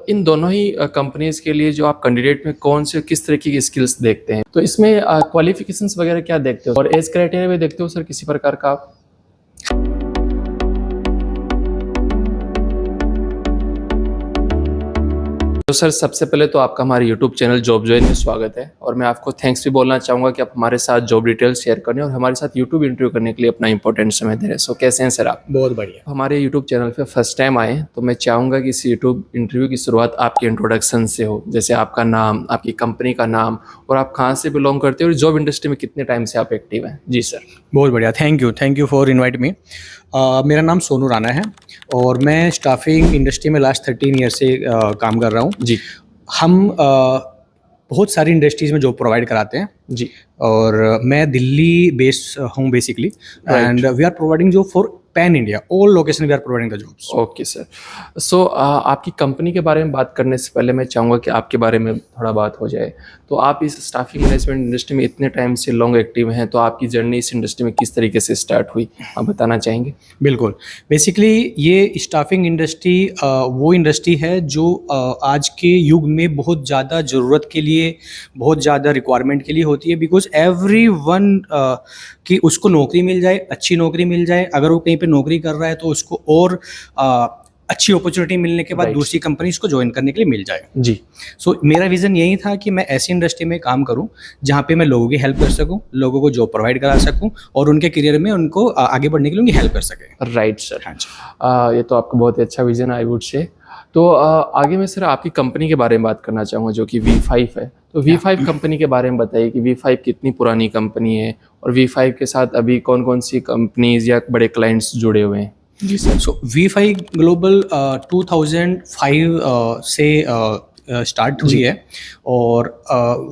इन दोनों ही कंपनीज़ के लिए जो आप कैंडिडेट में कौन से किस तरीके की स्किल्स देखते हैं? तो इसमें क्वालिफ़िकेशंस वगैरह क्या देखते हो? और एज क्राइटेरिया भी देखते हो सर किसी प्रकार का आप? तो सर सबसे पहले तो आपका हमारे यूट्यूब चैनल जॉब जॉइन में स्वागत है और मैं आपको थैंक्स भी बोलना चाहूँगा कि आप हमारे साथ जॉब डिटेल्स शेयर करने और हमारे साथ यूट्यूब इंटरव्यू करने के लिए अपना इंपॉर्टेंट समय दे रहे हैं। सो कैसे हैं सर आप? बहुत बढ़िया। हमारे यूट्यूब चैनल पे फर्स्ट टाइम आए तो मैं चाहूँगा कि इस यूट्यूब इंटरव्यू की शुरुआत आपके इंट्रोडक्शन से हो, जैसे आपका नाम, आपकी कंपनी का नाम और आप कहाँ से बिलोंग करते हो और जॉब इंडस्ट्री में कितने टाइम से आप एक्टिव हैं। जी सर। बहुत बढ़िया, thank you for invite me. मेरा नाम सोनू राणा है और मैं स्टाफिंग इंडस्ट्री में लास्ट 13 ईयर से काम कर रहा हूँ। जी। हम बहुत सारी इंडस्ट्रीज़ में जॉब प्रोवाइड कराते हैं जी। और मैं दिल्ली बेस्ड हूँ basically, and we are providing job for pan India, all location we are providing the jobs. Okay sir. So आपकी कंपनी के बारे में बात करने से पहले मैं चाहूँगा कि आपके बारे में थोड़ा बात हो जाए। तो आप इस स्टाफिंग मैनेजमेंट इंडस्ट्री में इतने टाइम से लॉन्ग एक्टिव हैं, तो आपकी जर्नी इस इंडस्ट्री में किस तरीके से स्टार्ट हुई, आप बताना चाहेंगे? बिल्कुल। बेसिकली ये स्टाफिंग इंडस्ट्री वो इंडस्ट्री है जो आज के युग में बहुत ज़्यादा ज़रूरत के लिए, बहुत ज़्यादा रिक्वायरमेंट के लिए होती है, बिकॉज एवरीवन कि उसको नौकरी मिल जाए, अच्छी नौकरी मिल जाए। अगर वो कहीं पे नौकरी कर रहा है तो उसको और अच्छी अपॉर्चुनिटी मिलने के बाद दूसरी कंपनी इसको ज्वाइन करने के लिए मिल जाए। जी। सो मेरा विज़न यही था कि मैं ऐसी इंडस्ट्री में काम करूं जहां पे मैं लोगों की हेल्प कर सकूं, लोगों को जॉब प्रोवाइड करा सकूं और उनके करियर में उनको आगे बढ़ने के लिए उनकी हेल्प कर सके। Right sir. हाँ जी। ये तो आपका बहुत ही अच्छा विजन आई वुड से। तो आगे मैं सर आपकी कंपनी के बारे में बात करना चाहूँगा जो कि V5 है। तो V5 कंपनी के बारे में बताइए कि V5 कितनी पुरानी कंपनी है और V5 के साथ अभी कौन कौन सी कंपनीज या बड़े क्लाइंट्स जुड़े हुए हैं? जी सर। सो V5 ग्लोबल 2005 से स्टार्ट हुई है और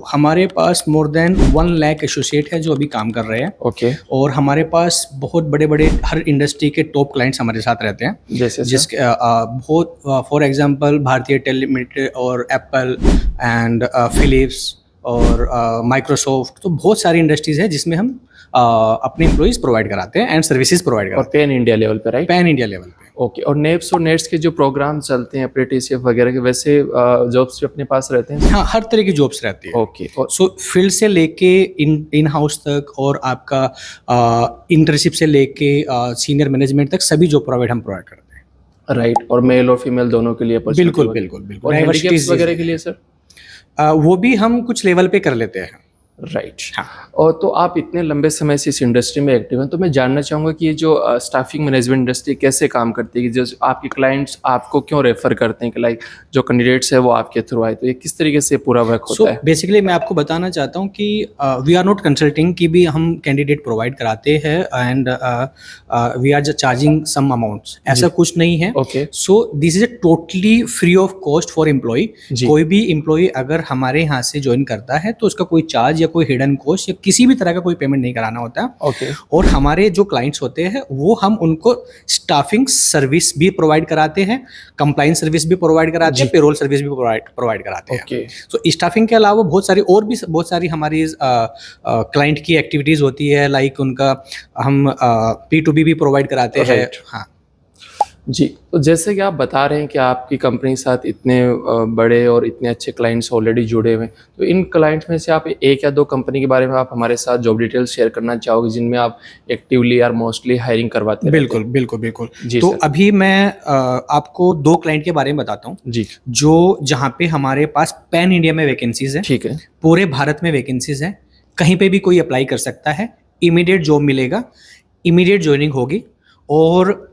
हमारे पास मोर देन 1 लाख एसोसिएट है जो अभी काम कर रहे हैं। ओके। और हमारे पास बहुत बड़े बड़े हर इंडस्ट्री के टॉप क्लाइंट्स हमारे साथ रहते हैं, जैसे जिसके बहुत फॉर एग्जांपल भारतीय एयरटेल लिमिटेड और एप्पल एंड फिलिप्स और माइक्रोसॉफ्ट। तो बहुत सारी इंडस्ट्रीज है जिसमें हम अपने एम्प्लॉइज प्रोवाइड कराते हैं एंड सर्विसेज प्रोवाइड कराते हैं। और पैन इंडिया लेवल पे, राइट? पैन इंडिया लेवल पे। ओके। और नेप्स और नेट्स के जो प्रोग्राम चलते हैं, अप्रेंटिसशिप वगैरह के, वैसे जॉब्स भी अपने पास रहते हैं? हाँ, हर तरह की जॉब्स रहती है। ओके। सो फील्ड से लेके इन हाउस तक और आपका इंटर्नशिप से लेके सीनियर मैनेजमेंट तक सभी जॉब हम प्रोवाइड करते हैं। राइट। और मेल और फीमेल दोनों के लिए? बिल्कुल बिल्कुल बिल्कुल। और हैंडीकैप्स वगैरह के लिए सर? वो भी हम कुछ लेवल पे कर लेते हैं। राइट। हाँ। और तो आप इतने लंबे समय से इस इंडस्ट्री में एक्टिव हैं, तो मैं जानना चाहूँगा कि ये जो स्टाफिंग मैनेजमेंट इंडस्ट्री कैसे काम करती है, कि जो आपके क्लाइंट्स आपको क्यों रेफर करते हैं कि लाइक जो कैंडिडेट्स है वो आपके थ्रू आए, तो ये किस तरीके से पूरा वर्क होता है? बेसिकली मैं आपको बताना चाहता हूँ कि वी आर नॉट कंसल्टिंग कि भी हम कैंडिडेट प्रोवाइड कराते हैं and we are just charging some amounts, ऐसा कुछ नहीं है। Okay. So this is a totally free of cost for employ. कोई भी एम्प्लॉय अगर हमारे यहाँ से ज्वाइन करता है तो उसका कोई चार्ज या कोई हिडन कॉस्ट या किसी भी तरह का कोई पेमेंट नहीं कराना होता। ओके। और हमारे जो क्लाइंट्स होते हैं वो हम उनको स्टाफिंग सर्विस भी प्रोवाइड कराते हैं, कंप्लायंस सर्विस भी प्रोवाइड कराते हैं, पेरोल सर्विस भी प्रोवाइड कराते हैं। ओके। सो स्टाफिंग के अलावा बहुत सारी हमारी क्लाइंट की एक्टिविटीज होती है, लाइक उनका हम P2B भी प्रोवाइड कराते हैं। हाँ जी। तो जैसे कि आप बता रहे हैं कि आपकी कंपनी के साथ इतने बड़े और इतने अच्छे क्लाइंट्स ऑलरेडी जुड़े हुए हैं, तो इन क्लाइंट्स में से आप 1 या 2 कंपनी के बारे में आप हमारे साथ जॉब डिटेल्स शेयर करना चाहोगे जिनमें आप एक्टिवली और मोस्टली हायरिंग करवाते हैं? बिल्कुल बिल्कुल बिल्कुल। जी। तो अभी मैं आपको 2 क्लाइंट के बारे में बताता हूँ जी, जो जहाँ पे हमारे पास पैन इंडिया में वैकेंसीज है। ठीक है। पूरे भारत में वैकेंसीज है, कहीं पे भी कोई अप्लाई कर सकता है, इमीडिएट जॉब मिलेगा, इमीडिएट ज्वाइनिंग होगी और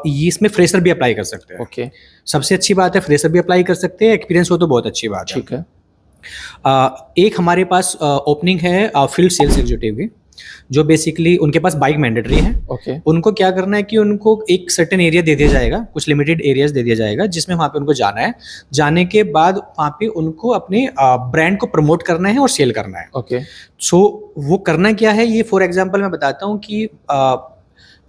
इसमें फ्रेशर भी अप्लाई कर सकते हैं। ओके। सबसे अच्छी बात है फ्रेशर भी अप्लाई कर सकते हैं, एक्सपीरियंस हो तो बहुत अच्छी बात है। ठीक है। एक हमारे पास ओपनिंग है फील्ड सेल्स एग्जीक्यूटिव की, जो बेसिकली उनके पास बाइक मैंडेटरी है। ओके। उनको क्या करना है कि उनको एक सर्टेन एरिया दे दिया जाएगा, कुछ लिमिटेड एरियाज दे दिया जाएगा जिसमें वहाँ पे उनको जाना है। जाने के बाद वहाँ पे उनको अपने ब्रांड को प्रमोट करना है और सेल करना है। ओके। सो वो करना क्या है, ये फॉर एग्जाम्पल मैं बताता हूँ कि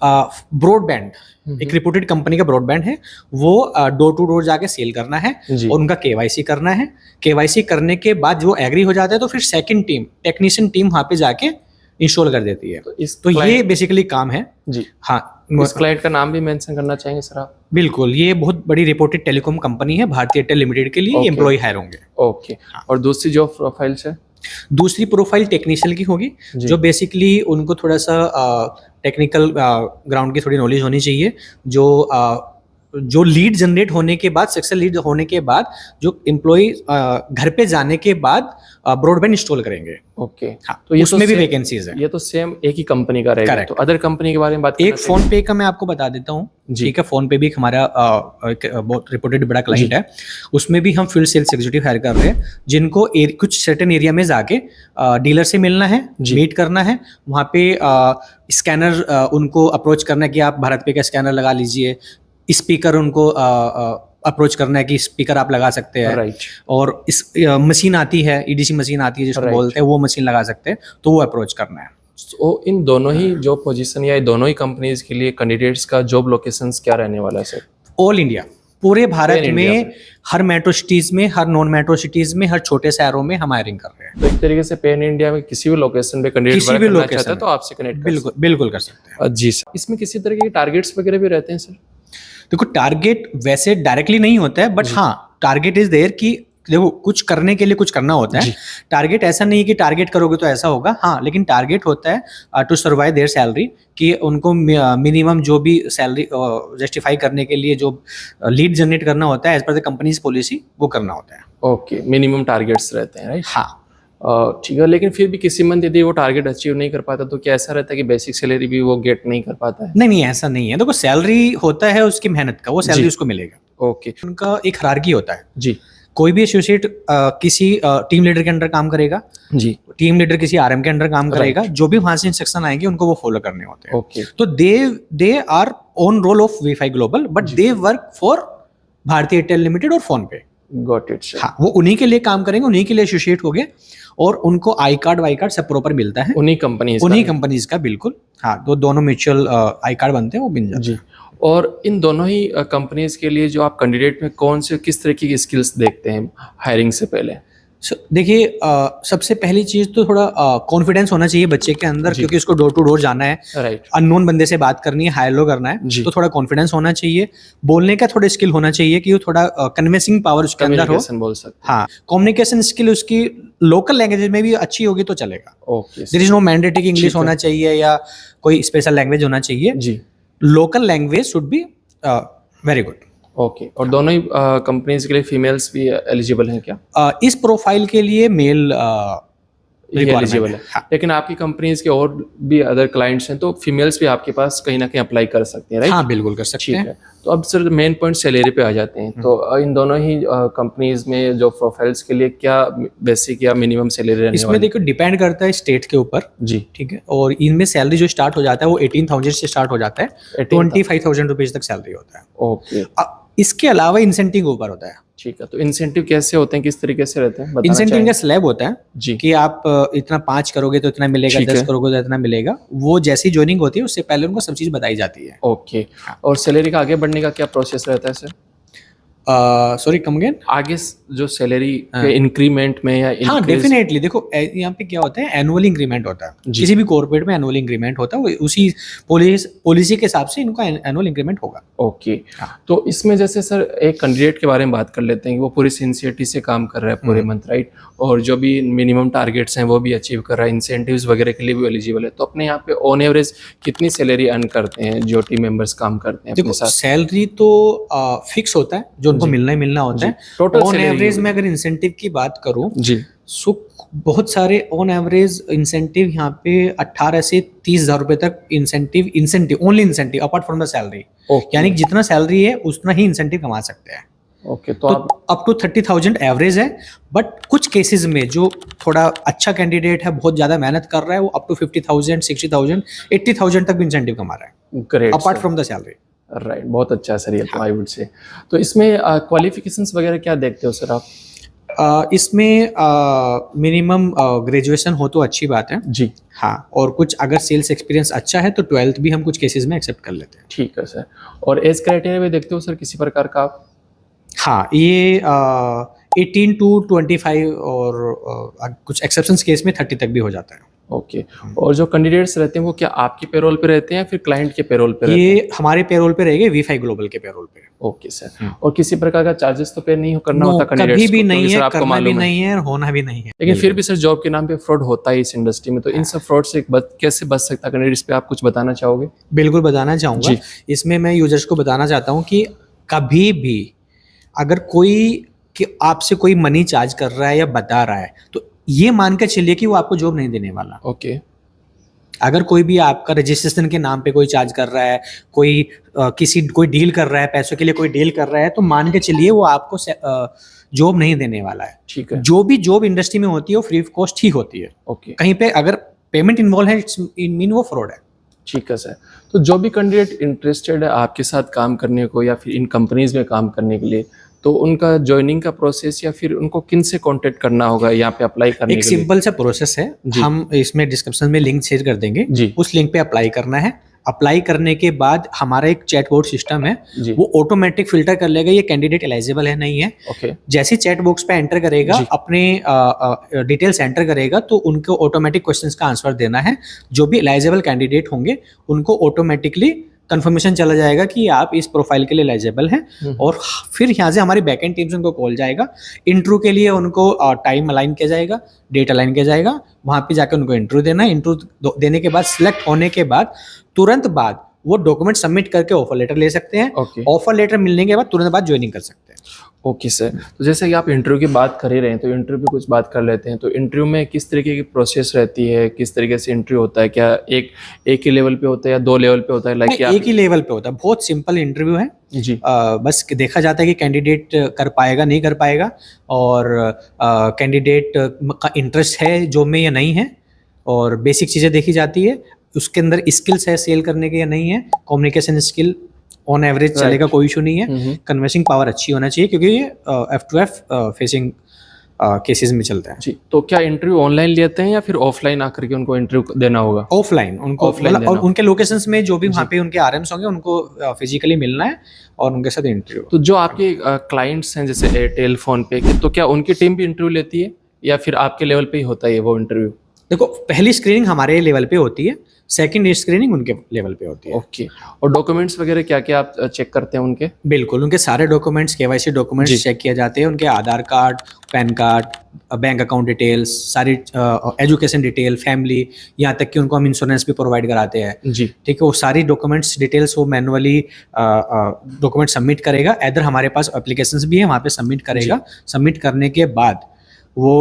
ब्रॉडबैंड एक रिपोर्टेड कंपनी का ब्रॉडबैंड है, वो डोर टू डोर जाके सेल करना है और उनका केवाईसी करना है। केवाईसी करने के बाद जो एग्री हो जाता है तो फिर सेकंड टीम टेक्नीशियन टीम वहाँ पे जाके इंस्टॉल कर देती है। तो इस तो ये client- बेसिकली काम है। जी, हाँ, इस क्लाइंट का नाम भी मेंशन करना चाहेंगे सर आप? बिल्कुल, ये बहुत बड़ी रिपोर्टेड टेलीकॉम कंपनी है, भारती एयरटेल लिमिटेड के लिए Okay. एम्प्लॉय हायर होंगे। ओके, और दूसरी जॉब प्रोफाइल्स है? दूसरी प्रोफाइल टेक्नीशियल की होगी, जी। जो बेसिकली उनको थोड़ा सा टेक्निकल ग्राउंड की थोड़ी नॉलेज होनी चाहिए, जो लीड जनरेट होने के बाद, सक्सेस लीड होने के बाद, जो एम्प्लॉय घर पे जाने के बाद ब्रॉडबैंड इंस्टॉल करेंगे। ओके, हाँ, तो ये उसमें भी same- वैकेंसीज है। ये तो सेम एक ही कंपनी का रहेगा। Correct. तो अदर कंपनी के बारे में बात एक करना चाहेंगे? फोन पे का मैं आपको बता देता हूँ। जी। ठीक है, फोन पे भी एक हमारा एक बहुत रिपोर्टेड बड़ा क्लाइंट है। उसमें भी हम फील्ड सेल्स एग्जीक्यूटिव हायर कर रहे हैं, जिनको कुछ सर्टेन एरिया में जाके डीलर से मिलना है, जी। मीट करना है, वहाँ पे स्कैनर उनको अप्रोच करना है कि आप भारत पे का स्कैनर लगा लीजिए, स्पीकर उनको अप्रोच करना है कि स्पीकर आप लगा सकते हैं। राइट। और इस मशीन आती है, ईडीसी मशीन आती है जिसको Right. बोलते हैं, वो मशीन लगा सकते हैं, तो वो अप्रोच करना है। तो इन दोनों ही जॉब पोजीशन या दोनों ही कंपनीज के लिए कैंडिडेट्स का जॉब लोकेशंस क्या रहने वाला है सर? ऑल इंडिया, पूरे भारत Pan India में, हर मेट्रो सिटीज में, हर नॉन मेट्रो सिटीज में, हर छोटे शहरों में हम हायरिंग कर रहे हैं। तो एक तरीके से पैन इंडिया में किसी भी लोकेशन पे कैंडिडेट किसी वर्क भी करना location चाहता है में। तो आपसे कनेक्ट बिल्कुल बिल्कुल कर सकते हैं। जी सर। इसमें किसी तरह के टारगेट्स वगैरह भी रहते हैं सर? देखो, टारगेट वैसे डायरेक्टली नहीं होता है, बट हाँ, टारगेट इज देयर कि देखो, कुछ करने के लिए कुछ करना होता है। जी। टारगेट ऐसा नहीं कि टारगेट करोगे तो ऐसा होगा, हाँ, लेकिन टारगेट होता है टू सर्वाइव देयर सैलरी, कि उनको मिनिमम जो भी सैलरी जस्टिफाई करने के लिए जो लीड जनरेट करना होता है as per the companies policy, वो करना होता है। ओके, मिनिमम टारगेट्स रहते हैं, राइट? हाँ, ठीक है, लेकिन फिर भी किसी मंथ यदि वो टारगेट अचीव नहीं कर पाता तो क्या ऐसा रहता है कि बेसिक सैलरी भी वो गेट नहीं कर पाता है? नहीं नहीं, ऐसा नहीं है। देखो, सैलरी होता है उसकी मेहनत का, वो सैलरी जी। उसको मिलेगा। ओके उनका एक हायरार्की होता है। जी कोई भी एसोसिएट किसी टीम लीडर के अंडर काम करेगा, जी। टीम लीडर किसी आरएम के अंडर काम Right. करेगा, जो भी वहां से इंस्ट्रक्शन आएंगे उनको वो फॉलो करने होते हैं। ओके तो they are on roll of V5 Global, but they work for Bharti Airtel Limited और PhonePe. Got it sir. हाँ, वो उन्हीं के लिए काम करेंगे, उन्हीं के लिए एसोसिएट हो गए, और उनको आई कार्ड वाई कार्ड सब प्रॉपर मिलता है उन्हीं कंपनीज उन्हीं कंपनीज का। बिल्कुल, हाँ, तो दोनों म्यूचुअल आई कार्ड बनते हैं, वो मिल जाते जी। और इन दोनों ही कंपनीज के लिए जो आप कैंडिडेट में कौन से किस तरीके की स्किल्स देखते हैं हायरिंग से पहले? हैं। देखिए, सबसे पहली चीज तो थोड़ा कॉन्फिडेंस होना चाहिए बच्चे के अंदर, क्योंकि उसको डोर टू डोर जाना है, राइट। अननोन बंदे से बात करनी है, हायर लो करना है, जी। तो थोड़ा कॉन्फिडेंस होना चाहिए। बोलने का थोड़ा स्किल होना चाहिए कि वो थोड़ा कन्विंसिंग पावर उसके अंदर हो। कम्युनिकेशन बोल सकते हाँ, कम्युनिकेशन स्किल उसकी लोकल लैंग्वेज में भी अच्छी होगी तो चलेगा। हैं। Okay there is no mandatory English ठीक है। होना चाहिए या कोई स्पेशल लैंग्वेज होना चाहिए। जी। Local language should be very good. Okay, और दोनों ही कंपनीज के लिए फीमेल्स भी एलिजिबल हैं क्या? इस प्रोफाइल के लिए मेल एलिजिबल है। हाँ, लेकिन आपकी कंपनीज के और भी अदर क्लाइंट्स हैं तो फीमेल्स भी आपके पास कहीं ना कहीं अप्लाई कर सकती हैं, राइट? हाँ, बिल्कुल कर सकते ठीक हैं। है। तो अब सर मेन पॉइंट सैलरी पे आ जाते हैं। तो इन दोनों ही कंपनीज में जो प्रोफाइल्स के लिए क्या बेसिक या मिनिमम सैलरी रहने इसमें वाली? देखो, डिपेंड करता है स्टेट के ऊपर। जी। ठीक है, और इनमें सैलरी जो स्टार्ट हो जाता है वो 18,000 से स्टार्ट हो जाता है, 25,000 रुपीज तक सैलरी होता है। ओके, इसके अलावा इंसेंटिव ऊपर होता है। ठीक है। तो इंसेंटिव कैसे होते हैं, किस तरीके से रहते हैं, बताना इंसेंटिव का चाहेंगे? स्लैब होता है जी। कि आप इतना 5 करोगे तो इतना मिलेगा, ठीक 10 है। करोगे तो इतना मिलेगा। वो जैसी ज्वाइनिंग होती है उससे पहले उनको सब चीज बताई जाती है। ओके, और सैलरी का आगे बढ़ने का क्या प्रोसेस रहता है सर? Sorry, come again. आगे जो सैलरी के इंक्रीमेंट में या हाँ, increase- डेफिनेटली। देखो, यहाँ पे क्या होता है, एनुअल इंक्रीमेंट होता है। जी। किसी भी कॉर्पोरेट में एनुअल इंक्रीमेंट होता है, वो उसी पॉलिसी के हिसाब से इनका एनुअल इंक्रीमेंट होगा। ओके। हाँ। तो इसमें जैसे सर एक कैंडिडेट के बारे में बात कर लेते हैं कि वो पूरी सिंसियरिटी से काम कर रहा है पूरे मंथ, राइट? और जो भी मिनिमम टारगेट्स हैं वो भी अचीव कर रहा है, इंसेंटिव्स वगैरह के लिए भी एलिजिबल है, तो अपने यहाँ पे ऑन एवरेज कितनी सैलरी अर्न करते हैं जो टीम मेंबर्स काम करते हैं अपने देखो, साथ? सैलरी तो फिक्स होता है, जो उनको मिलना ही मिलना होता है। Total ऑन salary एवरेज होगी। में अगर इंसेंटिव की बात करूं, जी। सो बहुत सारे ऑन एवरेज इंसेंटिव यहाँ पे 18 से 30,000 रुपए तक incentive only incentive apart from the salary. Okay. यानी कि जितना सैलरी है उतना ही इंसेंटिव कमा सकते हैं। ओके, तो तो आप अप टू 30,000 एवरेज है, बट कुछ केसेस में जो थोड़ा अच्छा कैंडिडेट है, बहुत ज्यादा मेहनत कर रहा है, वो अप टू 50,000, 60,000, 80,000 तक भी इंसेंटिव कमा रहा है great apart from the salary. Right, बहुत अच्छा सर ये तो आई वुड से। तो इसमें क्वालिफिकेशंस वगैरह क्या देखते हो सर आप? इसमें मिनिमम ग्रेजुएशन हो तो अच्छी बात है। जी। हाँ, और कुछ अगर सेल्स एक्सपीरियंस अच्छा है तो 12th भी हम कुछ केसेस में एक्सेप्ट कर लेते हैं। ठीक है सर। और एज क्राइटेरिया भी देखते हो सर किसी प्रकार का आप? हाँ, ये 18 to 25 और कुछ एक्सेप्शंस केस में 30 तक भी हो जाता है। ओके। और जो कैंडिडेट्स रहते हैं वो क्या आपके पेरोल पे रहते हैं या फिर क्लाइंट के पेरोल पे रहते हैं? ये हमारे पेरोल पे रहेंगे, V5 ग्लोबल के पेरोल पे। Okay sir. और किसी प्रकार का चार्जेस तो पे नहीं करना होता कैंडिडेट्स कभी को, भी क्योंकि नहीं सर है, आपको करना भी मालूम है। नहीं है और होना भी नहीं है। लेकिन फिर भी सर जॉब के नाम पे फ्रॉड होता है इस इंडस्ट्री में, तो इन सब फ्रॉड से कैसे बच सकता है कैंडिडेट, इस पे आप कुछ बताना चाहोगे? बिल्कुल बताना चाहूँगा। जी। इसमें मैं यूजर्स को बताना चाहता हूँ कि कभी भी अगर कोई कि आपसे कोई मनी चार्ज कर रहा है या बता रहा है, तो ये मान के चलिए कि वो आपको जॉब नहीं देने वाला। ओके। अगर कोई भी आपका रजिस्ट्रेशन के नाम पे कोई चार्ज कर रहा है, कोई डील कर रहा है, पैसों के लिए कोई डील कर रहा है, तो मान के चलिए वो आपको जॉब नहीं देने वाला है। ठीक है। जो भी जॉब इंडस्ट्री में होती है वो फ्री ऑफ कॉस्ट ही होती है। ओके। कहीं पे अगर पेमेंट इन्वॉल्व है, इट्स मीन वो फ्रॉड है। ठीक है सर। तो जो भी कैंडिडेट इंटरेस्टेड है आपके साथ काम करने को या फिर इन कंपनीज में काम करने के लिए, तो उनका ज्वाइनिंग का प्रोसेस या फिर उनको किन से कांटेक्ट करना होगा यहाँ पे अप्लाई करने एक के लिए? सिंपल सा प्रोसेस है, हम इसमें डिस्क्रिप्शन में लिंक शेयर कर देंगे। जी। उस लिंक पे अप्लाई करना है। अप्लाई करने के बाद हमारा एक चैटबॉट सिस्टम है, जी। वो ऑटोमेटिक फिल्टर कर लेगा ये कैंडिडेट एलिजिबल है नहीं है। ओके। जैसे चैट बॉक्स पे एंटर करेगा, जी। अपने डिटेल्स एंटर करेगा, तो उनको ऑटोमेटिक क्वेश्चंस का आंसर देना है। जो भी एलिजिबल कैंडिडेट होंगे उनको ऑटोमेटिकली कंफर्मेशन चला जाएगा कि आप इस प्रोफाइल के लिए एलिजिबल हैं। और फिर यहाँ से हमारी बैकएंड टीम से उनको कॉल जाएगा। इंटरव्यू के लिए उनको टाइम अलाइन किया जाएगा, डेट अलाइन किया जाएगा, वहाँ पे जाकर उनको इंटरव्यू देना है। इंटरव्यू देने के बाद सिलेक्ट होने के बाद तुरंत बाद वो डॉक्यूमेंट सबमिट करके ऑफर लेटर ले सकते हैं। ओके। ऑफर लेटर मिलने के बाद तुरंत बाद ज्वाइनिंग कर सकते हैं। Okay sir. तो जैसे कि आप इंटरव्यू की बात कर ही रहे हैं, तो इंटरव्यू पे कुछ बात कर लेते हैं। तो इंटरव्यू में किस तरीके की प्रोसेस रहती है, किस तरीके से इंटरव्यू होता है? क्या एक ही लेवल पे होता है या 2 लेवल पे होता है? लाइक एक ही लेवल पे होता है, बहुत सिंपल इंटरव्यू है। जी। बस देखा जाता है कि कैंडिडेट कर पाएगा नहीं कर पाएगा, और कैंडिडेट का इंटरेस्ट है जॉब में या नहीं है, और बेसिक चीज़ें देखी जाती है। उसके अंदर स्किल्स है सेल करने के या नहीं है, कम्युनिकेशन स्किल ऑन एवरेज चलेगा, कोई इशू नहीं है। कन्विंसिंग पावर अच्छी होना चाहिए, क्योंकि ये F2F फेसिंग केसेस में चलता है। जी। तो क्या इंटरव्यू ऑनलाइन लेते हैं या फिर ऑफलाइन आकर के उनको इंटरव्यू देना होगा? ऑफलाइन उनको, Offline और देना। उनके लोकेशंस में जो भी वहाँ पे उनके आरएम्स होंगे उनको फिजिकली मिलना है और उनके साथ इंटरव्यू। तो जो आपके क्लाइंट्स हैं जैसे एयरटेल, फोन पे, तो क्या उनकी टीम भी इंटरव्यू लेती है या फिर आपके लेवल पे ही होता है वो इंटरव्यू? देखो, पहली स्क्रीनिंग हमारे लेवल पे होती है, सेकंड स्क्रीनिंग उनके लेवल पे होती है। ओके। और डॉक्यूमेंट्स वगैरह क्या क्या आप चेक करते हैं उनके? बिल्कुल, उनके सारे डॉक्यूमेंट्स, KYC डॉक्यूमेंट्स चेक किए जाते हैं। उनके Aadhaar card, PAN card, bank account details, सारी एजुकेशन डिटेल, फैमिली, यहाँ तक कि उनको हम इंश्योरेंस भी प्रोवाइड कराते हैं। जी। ठीक है, वो सारी डॉक्यूमेंट्स डिटेल्स वो मैनुअली डॉक्यूमेंट सबमिट करेगा। इधर हमारे पास एप्लीकेशंस भी है, वहाँ पे सबमिट करेगा। सबमिट करने के बाद वो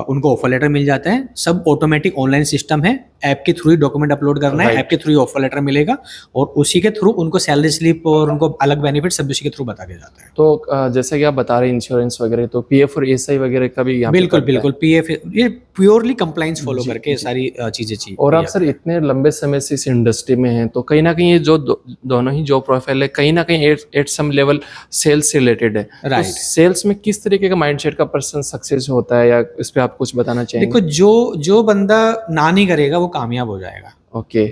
उनको ऑफर लेटर मिल जाता है। सब ऑटोमेटिक ऑनलाइन सिस्टम है, ऐप के थ्रू ही डॉक्यूमेंट अपलोड करना है, ऐप के थ्रू ही ऑफर लेटर मिलेगा, और उसी के थ्रू उनको सैलरी स्लिप और उनको अलग बेनिफिट सब उसी के थ्रू बता दिया जाता है। तो जैसा कि आप बता रहे हैं इंश्योरेंस वगैरह, तो PF और SI वगैरह का भी यहाँ पे बिल्कुल करता है? बिल्कुल, PF ये प्योरली कंप्लाइंस फॉलो करके सारी चीजें चाहिए। और आप सर इतने लंबे समय से इस इंडस्ट्री में हैं, तो कहीं ना कहीं ये जो दोनों ही जॉब प्रोफाइल है कहीं ना कहीं एट सम लेवल सेल्स से रिलेटेड है। Right. तो सेल्स में किस तरीके का माइंडसेट का पर्सन सक्सेस होता है, या इस पे आप कुछ बताना चाहेंगे? देखो, जो बंदा ना नहीं करेगा वो कामयाब हो जाएगा। ओके।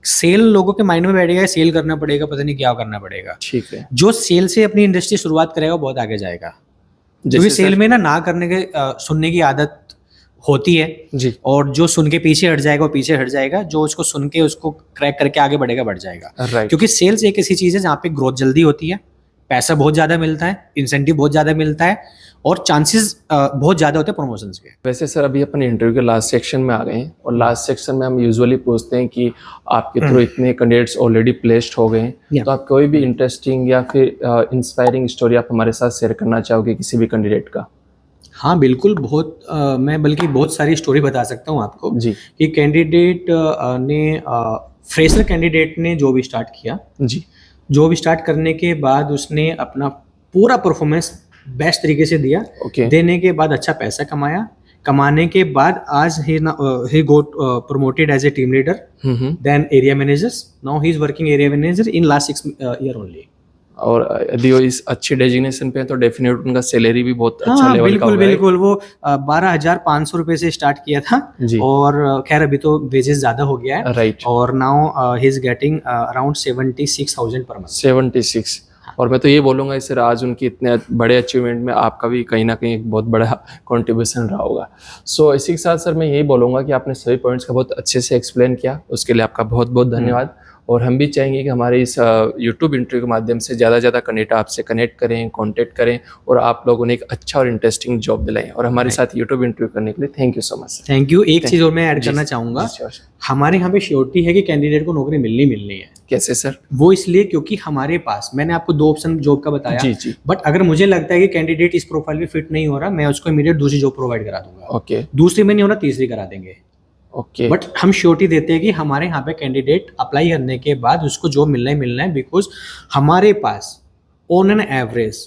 सेल लोगों के माइंड में बैठेगा, सेल करना पड़ेगा, पता नहीं क्या करना पड़ेगा। ठीक है। जो सेल से अपनी इंडस्ट्री शुरुआत करेगा वो बहुत आगे जाएगा, क्योंकि सेल में ना करने के सुनने की आदत होती है। जी। और जो सुन के पीछे हट जाएगा वो पीछे हट जाएगा, जो उसको सुन के उसको क्रैक करके आगे बढ़ेगा बढ़ जाएगा। राइट। क्योंकि सेल्स एक ऐसी चीज है जहाँ पे ग्रोथ जल्दी होती है, पैसा बहुत ज्यादा मिलता है, इंसेंटिव बहुत ज्यादा मिलता है, और चांसेस बहुत ज्यादा होते हैं प्रमोशंस के। वैसे सर अभी अपन इंटरव्यू के लास्ट सेक्शन में आ गए हैं, और लास्ट सेक्शन में हम यूजुअली पूछते हैं कि आपके थ्रू इतने कैंडिडेट्स ऑलरेडी प्लेस्ड हो गए हैं, तो आप कोई भी इंटरेस्टिंग या फिर इंस्पायरिंग स्टोरी आप हमारे साथ शेयर करना चाहोगे किसी भी कैंडिडेट का? हाँ बिल्कुल, बहुत मैं बल्कि बहुत सारी स्टोरी बता सकता हूँ आपको जी। कि कैंडिडेट ने फ्रेशर कैंडिडेट ने जॉब स्टार्ट किया। जी। जॉब स्टार्ट करने के बाद उसने अपना पूरा परफॉर्मेंस बेस्ट तरीके से दिया। ओके। देने के बाद अच्छा पैसा कमाया। कमाने के बाद आज he got promoted as a team leader, then area managers. Now he is working area manager in last 6 year only. और यदि वो इस अच्छी डेजिग्नेशन पे है तो डेफिनेट उनका सैलरी भी बहुत अच्छा हाँ लेवल का बिल्कुल होगा। बिल्कुल, वो 12,500 रुपए से स्टार्ट किया था। जी। और खैर अभी तो वेजेस ज्यादा हो गया है, राइट। और now he is getting around 76,000 per month. 76। और मैं तो ये बोलूँगा सर आज उनकी इतने बड़े अचीवमेंट में आपका भी कहीं ना कहीं एक बहुत बड़ा कंट्रीब्यूशन रहा होगा। सो इसी के साथ सर मैं यही बोलूँगा कि आपने सभी पॉइंट्स का बहुत अच्छे से एक्सप्लेन किया, उसके लिए आपका बहुत बहुत धन्यवाद। और हम भी चाहेंगे कि हमारे इस यूट्यूब इंटरव्यू के माध्यम से ज़्यादा से ज़्यादा कैंडिडेट आपसे कनेक्ट करें, कांटेक्ट करें और आप लोगों ने एक अच्छा और इंटरेस्टिंग जॉब दिलाएं। और हमारे साथ यूट्यूब इंटरव्यू करने के लिए thank you so much sir. Thank you. एक चीज़ और मैं ऐड जी, करना जी, चाहूँगा, जी, sure, sure। हमारे यहाँ पे श्योरिटी है कि कैंडिडेट को नौकरी मिलनी है। कैसे सर? वो इसलिए क्योंकि हमारे पास, मैंने आपको 2 ऑप्शन जॉब का बताया, जी, जी। बट अगर मुझे लगता है कि कैंडिडेट इस प्रोफाइल में फिट नहीं हो रहा, मैं उसको इमीडिएट दूसरी जॉब प्रोवाइड करा दूंगा। ओके, दूसरी में नहीं हो रहा, तीसरी करा देंगे। ओके, बट हम श्योरिटी देते हैं कि हमारे यहाँ पे कैंडिडेट अप्लाई करने के बाद उसको जॉब मिलना है, बिकॉज हमारे pass on an average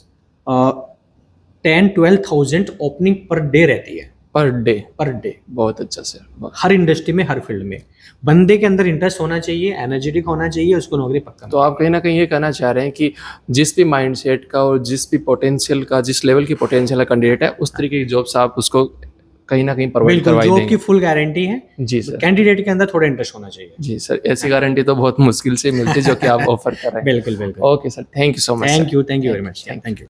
10-12,000 opening per day रहती है। Per day. बहुत अच्छा सर। हर इंडस्ट्री में, हर फील्ड में बंदे के अंदर इंटरेस्ट होना चाहिए, एनर्जेटिक होना चाहिए, उसको नौकरी पक्का। तो आप कहीं ना कहीं ये कहना चाह रहे हैं कि जिस भी माइंडसेट का और जिस भी पोटेंशियल का, जिस लेवल की पोटेंशियल का कैंडिडेट है, उस तरीके की जॉब्स आप उसको कहीं ना कहीं प्रोवाइड बिल्कुल, करवाई जॉब देंगे। की फुल गारंटी है। जी सर। कैंडिडेट के अंदर थोड़ा इंटरेस्ट होना चाहिए। जी सर, ऐसी गारंटी तो बहुत मुश्किल से मिलती है जो कि आप ऑफर कर रहे हैं। बिल्कुल बिल्कुल। Okay sir, thank you so much. Thank you very much. Thank you.